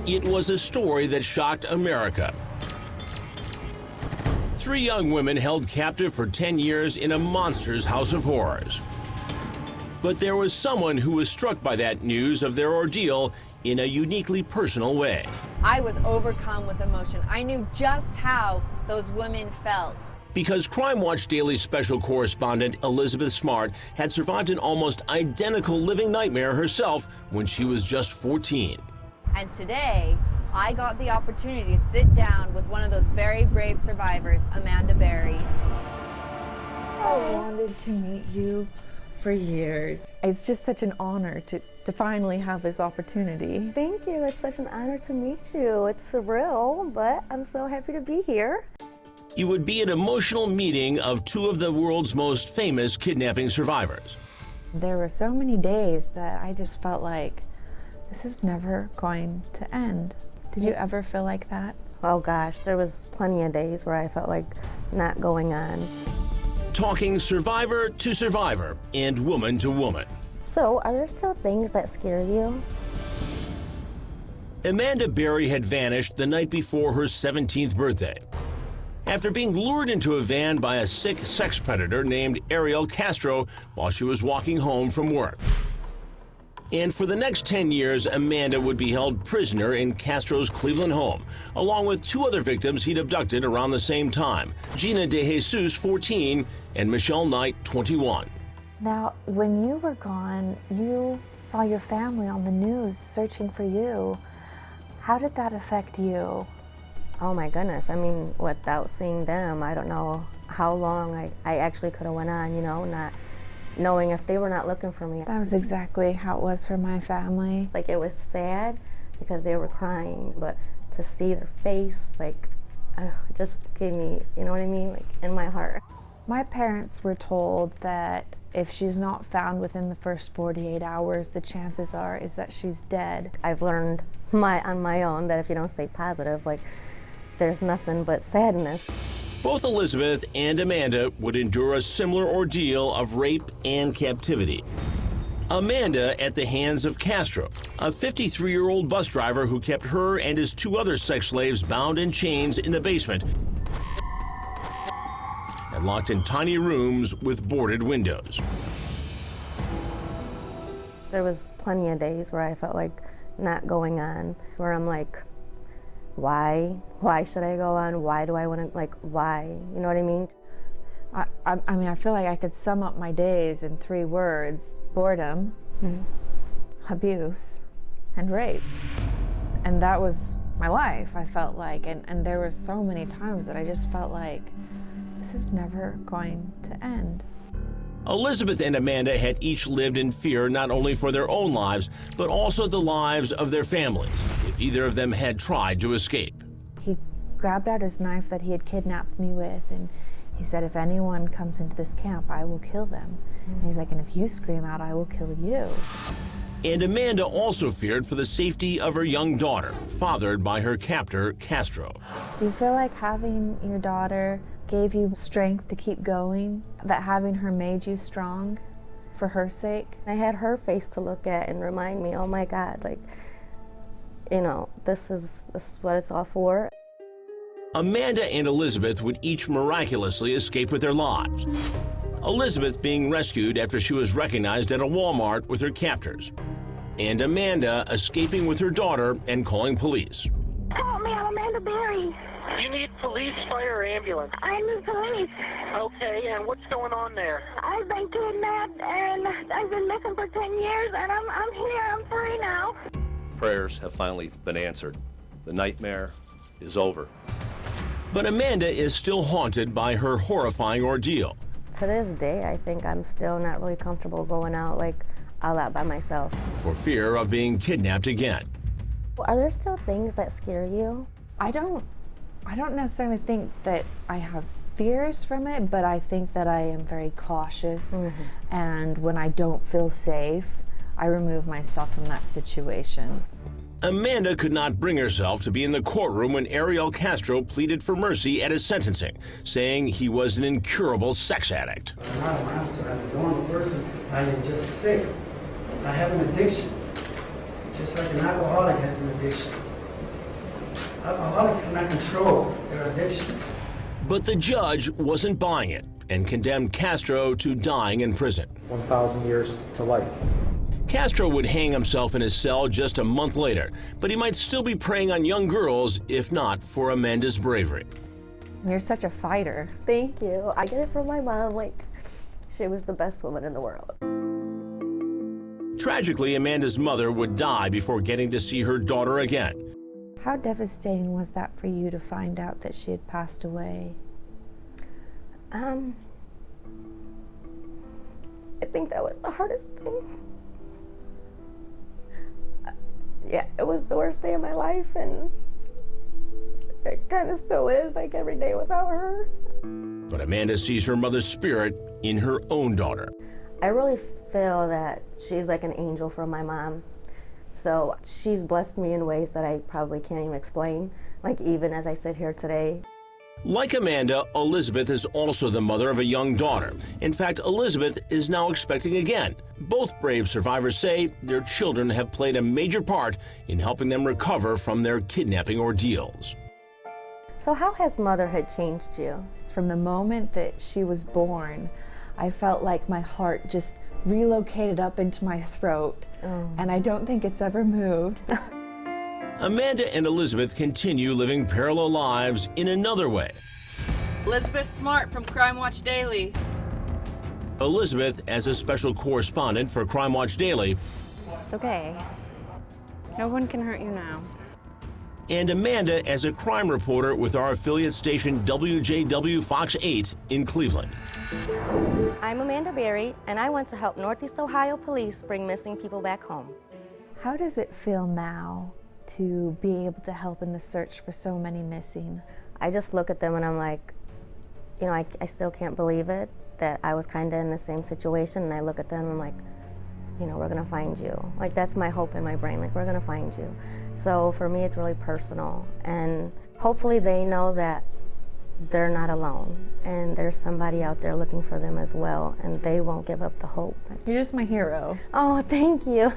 It was a story that shocked America. 3 young women held captive for 10 years in a monster's house of horrors. But there was someone who was struck by that news of their ordeal in a uniquely personal way. I was overcome with emotion. I knew just how those women felt. Because Crime Watch Daily special correspondent Elizabeth Smart had survived an almost identical living nightmare herself when she was just 14. And today, I got the opportunity to sit down with one of those very brave survivors, Amanda Berry. I wanted to meet you for years. It's just such an honor to finally have this opportunity. Thank you. It's such an honor to meet you. It's surreal, but I'm so happy to be here. It would be an emotional meeting of 2 of the world's most famous kidnapping survivors. There were so many days that I just felt like this is never going to end. Did you ever feel like that? Oh gosh, there was plenty of days where I felt like not going on. Talking survivor to survivor and woman to woman. So, are there still things that scare you? Amanda Berry had vanished the night before her 17th birthday. After being lured into a van by a sick sex predator named Ariel Castro while she was walking home from work. And for the next 10 years, Amanda would be held prisoner in Castro's Cleveland home, along with 2 other victims he'd abducted around the same time, Gina DeJesus, 14, and Michelle Knight, 21. Now, when you were gone, you saw your family on the news searching for you. How did that affect you? Oh my goodness, I mean, without seeing them, I don't know how long I actually could have went on, you know, not knowing if they were not looking for me. That was exactly how it was for my family. It's like, it was sad because they were crying, but to see their face, like, it just gave me, you know what I mean, like, in my heart. My parents were told that if she's not found within the first 48 hours, the chances are is that she's dead. I've learned on my own that if you don't stay positive, like, there's nothing but sadness. Both Elizabeth and Amanda would endure a similar ordeal of rape and captivity. Amanda at the hands of Castro, a 53-year-old bus driver who kept her and his 2 other sex slaves bound in chains in the basement and locked in tiny rooms with boarded windows. There was plenty of days where I felt like not going on, where I'm like, why should I go on? Why do I want to, like, why? You know what I mean? I mean, I feel like I could sum up my days in 3 words: boredom, abuse, and rape. And that was my life, I felt like. And there were so many times that I just felt like this is never going to end. Elizabeth and Amanda had each lived in fear not only for their own lives, but also the lives of their families, if either of them had tried to escape. He grabbed out his knife that he had kidnapped me with, and he said, if anyone comes into this camp, I will kill them. And he's like, and if you scream out, I will kill you. And Amanda also feared for the safety of her young daughter, fathered by her captor, Castro. Do you feel like having your daughter gave you strength to keep going? That having her made you strong for her sake? I had her face to look at and remind me, oh my God, like, you know, this is what it's all for. Amanda and Elizabeth would each miraculously escape with their lives. Elizabeth being rescued after she was recognized at a Walmart with her captors. And Amanda escaping with her daughter and calling police. Help me, I'm Amanda Berry. You need police, fire, or ambulance? I need police. Okay, and what's going on there? I've been kidnapped and I've been missing for 10 years and I'm here, I'm free now. Prayers have finally been answered. The nightmare is over. But Amanda is still haunted by her horrifying ordeal. To this day, I think I'm still not really comfortable going out, like, all out by myself. For fear of being kidnapped again. Are there still things that scare you? I don't necessarily think that I have fears from it, but I think that I am very cautious. And when I don't feel safe, I remove myself from that situation. Amanda could not bring herself to be in the courtroom when Ariel Castro pleaded for mercy at his sentencing, saying he was an incurable sex addict. I'm not a monster. I'm a normal person. I am just sick. I have an addiction. Just like an alcoholic has an addiction. alcoholics cannot control their addiction. But the judge wasn't buying it and condemned Castro to dying in prison. 1,000 years to life. Castro would hang himself in his cell just a month later, but he might still be preying on young girls if not for Amanda's bravery. You're such a fighter. Thank you. I get it from my mom. Like, she was the best woman in the world. Tragically, Amanda's mother would die before getting to see her daughter again. How devastating was that for you to find out that she had passed away? I think that was the hardest thing. Yeah, it was the worst day of my life, and it kind of still is, like every day without her. But Amanda sees her mother's spirit in her own daughter. I really feel that she's like an angel from my mom. So she's blessed me in ways that I probably can't even explain, like even as I sit here today. Like Amanda, Elizabeth is also the mother of a young daughter. In fact, Elizabeth is now expecting again. Both brave survivors say their children have played a major part in helping them recover from their kidnapping ordeals. So how has motherhood changed you? From the moment that she was born, I felt like my heart just relocated up into my throat, and I don't think it's ever moved. Amanda and Elizabeth continue living parallel lives in another way. Elizabeth Smart from Crime Watch Daily. Elizabeth as a special correspondent for Crime Watch Daily. It's okay. No one can hurt you now. And Amanda as a crime reporter with our affiliate station WJW Fox 8 in Cleveland. I'm Amanda Berry, and I want to help Northeast Ohio Police bring missing people back home. How does it feel now to be able to help in the search for so many missing? I just look at them and I'm like, you know, I still can't believe it, that I was kind of in the same situation, and I look at them and I'm like, you know, we're gonna find you. Like, that's my hope in my brain, like, we're gonna find you. So for me, it's really personal, and hopefully they know that they're not alone, and there's somebody out there looking for them as well, and they won't give up the hope. You're just my hero. Oh, thank you.